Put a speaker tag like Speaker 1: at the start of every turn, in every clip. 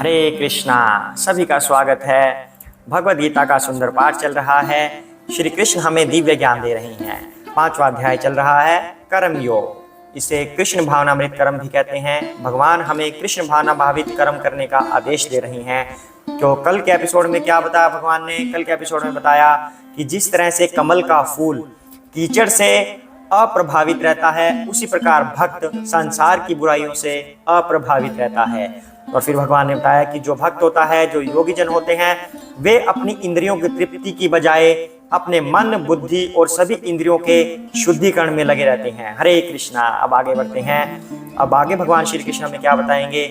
Speaker 1: हरे कृष्णा। सभी का स्वागत है। भगवद गीता का सुंदर पाठ चल रहा है। श्री कृष्ण हमें दिव्य ज्ञान दे रहे हैं। 5वां अध्याय चल रहा है कर्म योग। इसे कृष्ण भावनामृत कर्म भी कहते हैं। भगवान हमें कृष्ण भावना भावित कर्म करने का आदेश दे रहे हैं। तो कल के एपिसोड में क्या बताया भगवान ने? कल के एपिसोड में बताया कि जिस तरह से कमल का फूल कीचड़ से अप्रभावित रहता है, उसी प्रकार भक्त संसार की बुराइयों से अप्रभावित रहता है। और फिर भगवान ने बताया कि जो भक्त होता है, जो योगी जन होते हैं, वे अपनी इंद्रियों की तृप्ति की बजाय अपने मन, बुद्धि और सभी इंद्रियों के शुद्धिकरण में लगे रहते हैं। हरे कृष्णा। अब आगे बढ़ते हैं। अब आगे भगवान श्री कृष्ण हमें क्या बताएंगे,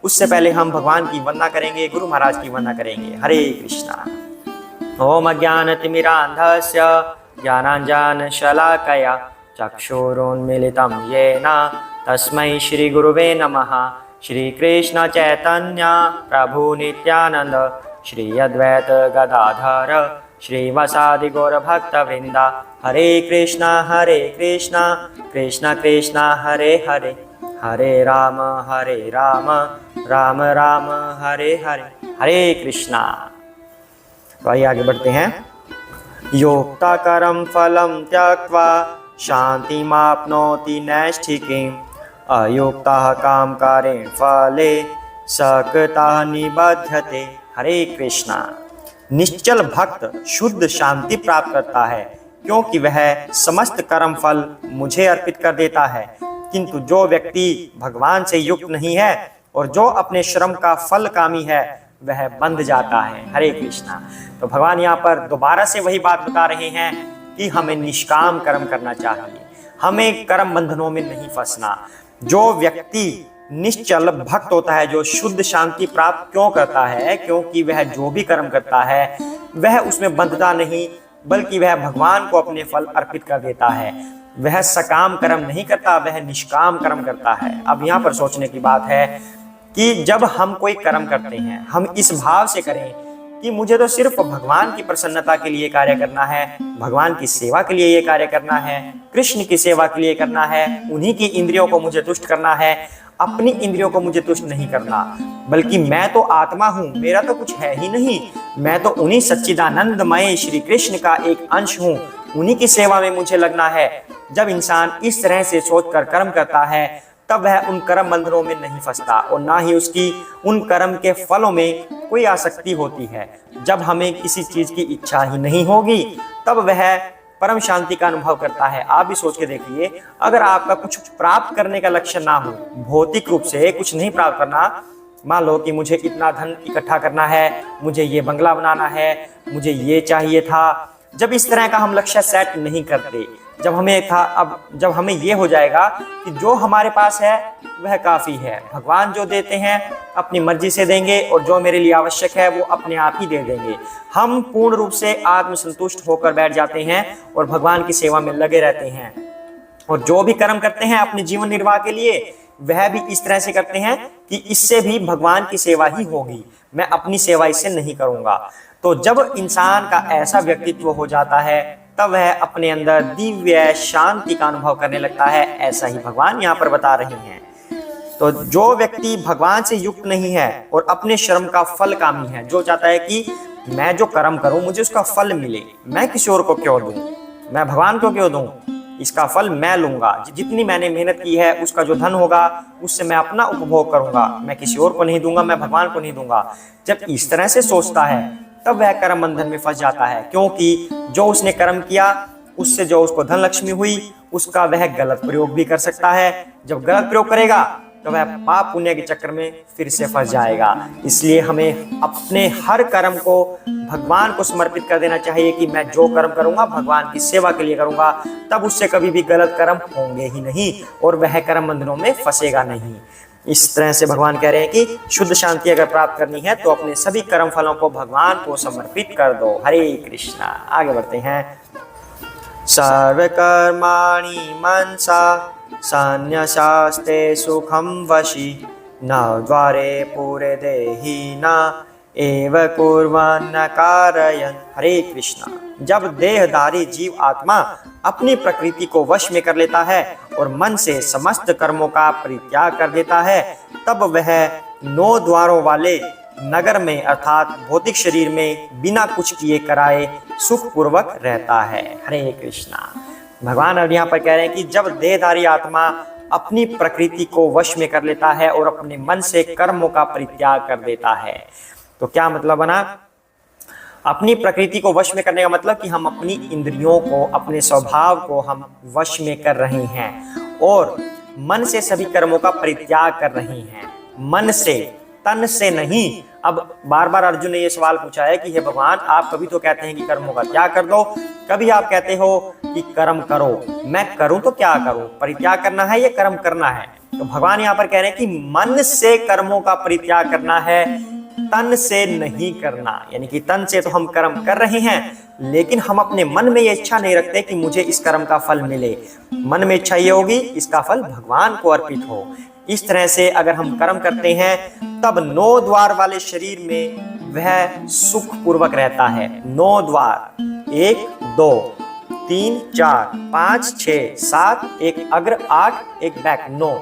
Speaker 1: उससे पहले हम भगवान की वंदना करेंगे, गुरु महाराज की वंदना करेंगे। हरे कृष्णा। ओम अज्ञानतिमिरान्धस्य ज्ञानाञ्जनशलाकया चक्षुरुन्मीलितं येन तस्मै श्री गुरुवे नमः। श्री कृष्ण चैतन्य प्रभु नित्यानंद श्री अद्वैत गदाधर श्रीवासादि गौर भक्त वृंदा। हरे कृष्णा कृष्णा कृष्णा हरे हरे, हरे राम राम राम हरे हरे। हरे कृष्णा। तो आइए आगे बढ़ते हैं। योक्ता करम फलम त्यक्त्वा शांतिमाप्नोति नैष्ठिकीम् अयुक्तः कामकारेण फले सक्तः निबध्यते। हरे कृष्णा। निश्चल भक्त शुद्ध शांति प्राप्त करता है, क्योंकि वह समस्त कर्म फल मुझे अर्पित कर देता है। किंतु जो व्यक्ति भगवान से युक्त नहीं है और जो अपने श्रम का फल कामी है, वह बंध जाता है। हरे कृष्णा। तो भगवान यहाँ पर दोबारा से वही बात बता रहे हैं कि हमें निष्काम कर्म करना चाहिए, हमें कर्म बंधनों में नहीं फंसना। जो व्यक्ति निश्चल भक्त होता है, जो शुद्ध शांति प्राप्त क्यों करता है? क्योंकि वह जो भी कर्म करता है वह उसमें बंधता नहीं, बल्कि वह भगवान को अपने फल अर्पित कर देता है। वह सकाम कर्म नहीं करता, वह निष्काम कर्म करता है। अब यहाँ पर सोचने की बात है कि जब हम कोई कर्म करते हैं, हम इस भाव से करें कि मुझे तो सिर्फ भगवान की प्रसन्नता के लिए कार्य करना है, भगवान की सेवा के लिए ये कार्य करना है, कृष्ण की सेवा के लिए करना है, उन्हीं की इंद्रियों को मुझे तुष्ट करना है, अपनी इंद्रियों को मुझे तुष्ट नहीं करना। बल्कि मैं तो आत्मा हूँ, मेरा तो कुछ है ही नहीं, मैं तो उन्हीं सच्चिदानंदमय श्री कृष्ण का एक अंश हूँ, उन्हीं की सेवा में मुझे लगना है। जब इंसान इस तरह से सोचकर कर्म करता है, तब वह उन कर्म बंधनों में नहीं फंसता और ना ही उसकी उन कर्म के फलों में कोई आसक्ति होती है। जब हमें किसी चीज की इच्छा ही नहीं होगी, तब वह परम शांति का अनुभव करता है। आप भी सोच के देखिए, अगर आपका कुछ प्राप्त करने का लक्ष्य ना हो, भौतिक रूप से कुछ नहीं प्राप्त करना, मान लो कि मुझे इतना धन इकट्ठा करना है, मुझे ये बंगला बनाना है, मुझे ये चाहिए था, जब इस तरह का हम लक्ष्य सेट नहीं करते, जब हमें ये हो जाएगा कि जो हमारे पास है वह काफ़ी है, भगवान जो देते हैं अपनी मर्जी से देंगे और जो मेरे लिए आवश्यक है वो अपने आप ही दे देंगे, हम पूर्ण रूप से आत्मसंतुष्ट होकर बैठ जाते हैं और भगवान की सेवा में लगे रहते हैं। और जो भी कर्म करते हैं अपने जीवन निर्वाह के लिए, वह भी इस तरह से करते हैं कि इससे भी भगवान की सेवा ही होगी, मैं अपनी सेवा इससे नहीं करूँगा। तो जब इंसान का ऐसा व्यक्तित्व हो जाता है, तब वह अपने अंदर दिव्य शांति का अनुभव करने लगता है। ऐसा ही भगवान यहाँ पर बता रहे हैं। तो जो व्यक्ति भगवान से युक्त नहीं है और अपने श्रम का फल कामी है, जो चाहता है कि मैं जो कर्म करूं मुझे उसका फल मिले, मैं किसी और को क्यों दूं, मैं भगवान को क्यों दूं, इसका फल मैं लूंगा, जितनी मैंने मेहनत की है उसका जो धन होगा उससे मैं अपना उपभोग करूंगा, मैं किसी और को नहीं दूंगा, मैं भगवान को नहीं दूंगा। जब इस तरह से सोचता है तब वह कर्म बंधन में फंस जाता है, क्योंकि जो उसने कर्म किया उससे जो उसको धन लक्ष्मी हुई उसका वह गलत प्रयोग भी कर सकता है। जब गलत प्रयोग करेगा तो वह पाप पुण्य के चक्कर में फिर से फंस जाएगा। इसलिए हमें अपने हर कर्म को भगवान को समर्पित कर देना चाहिए कि मैं जो कर्म करूंगा भगवान की सेवा के लिए करूंगा, तब उससे कभी भी गलत कर्म होंगे ही नहीं और वह कर्म बंधनों में फंसेगा नहीं। इस तरह से भगवान कह रहे हैं कि शुद्ध शांति अगर प्राप्त करनी है तो अपने सभी कर्म फलों को भगवान को समर्पित कर दो। हरे कृष्णा। आगे बढ़ते हैं। सर्वकर्माणि मनसा संन्यसास्ते सुखम वशी न द्वारे पूरे देहि न एव कुर्वन्न कारयन्। हरे कृष्णा। जब देहधारी जीव आत्मा अपनी प्रकृति को वश में कर लेता है और मन से समस्त कर्मों का परित्याग कर देता है, तब वह 9 द्वारों वाले नगर में अर्थात भौतिक शरीर में बिना कुछ किए कराए सुखपूर्वक रहता है। हरे कृष्णा। भगवान अब यहाँ पर कह रहे हैं कि जब देहधारी आत्मा अपनी प्रकृति को वश में कर लेता है और अपने मन से कर्मों का परित्याग कर देता है, तो क्या मतलब बना? अपनी प्रकृति को वश में करने का मतलब कि हम अपनी इंद्रियों को, अपने स्वभाव को हम वश में कर रहे हैं और मन से सभी कर्मों का परित्याग कर रहे हैं। मन से, तन से नहीं। अब बार बार अर्जुन ने यह सवाल पूछा है कि हे भगवान, आप कभी तो कहते हैं कि कर्मों का त्याग कर दो, कभी आप कहते हो कि कर्म करो। मैं करूं तो क्या करूं? परित्याग करना है या कर्म करना है? तो भगवान यहाँ पर कह रहे हैं कि मन से कर्मों का परित्याग करना है, तन से नहीं करना। यानी कि तन से तो हम कर्म कर रहे हैं, लेकिन हम अपने मन में ये इच्छा नहीं रखते कि मुझे इस कर्म का फल मिले। मन में इच्छा ये होगी इसका फल भगवान को अर्पित हो। इस तरह से अगर हम कर्म करते हैं तब 9 द्वार वाले शरीर में वह सुख पूर्वक रहता है। 9 द्वार, 1 2 3 4 5 6 7, एक अग्र 8, एक बैक 9।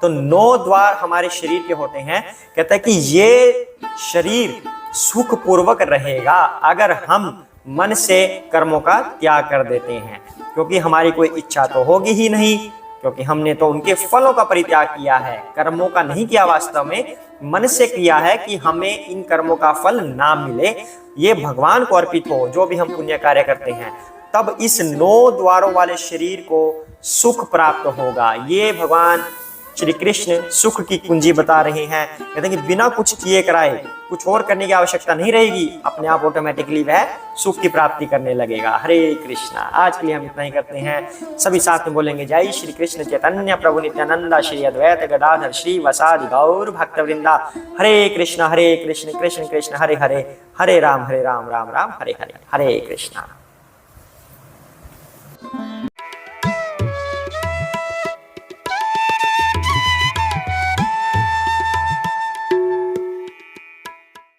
Speaker 1: तो 9 द्वार हमारे शरीर के होते हैं। कहता है कि ये शरीर सुख पूर्वक रहेगा अगर हम मन से कर्मों का त्याग कर देते हैं, क्योंकि हमारी कोई इच्छा तो होगी ही नहीं, क्योंकि हमने तो उनके फलों का परित्याग किया है, कर्मों का नहीं किया। वास्तव में मन से किया है कि हमें इन कर्मों का फल ना मिले, ये भगवान को अर्पित हो। जो भी हम पुण्य कार्य करते हैं तब इस 9 द्वारों वाले शरीर को सुख प्राप्त होगा। ये भगवान श्री कृष्ण सुख की कुंजी बता रहे हैं। कहते हैं कि बिना कुछ किए कराए, कुछ और करने की आवश्यकता नहीं रहेगी, अपने आप ऑटोमेटिकली वह सुख की प्राप्ति करने लगेगा। हरे कृष्णा। आज के लिए हम इतना ही करते हैं। सभी साथ में बोलेंगे जय श्री कृष्ण चैतन्य प्रभु नित्यानंदा श्री अद्वैत गदाधर श्री वसादि गौर भक्त वृंदा। हरे कृष्ण कृष्ण कृष्ण हरे हरे, हरे राम राम राम हरे हरे, हरे कृष्णा।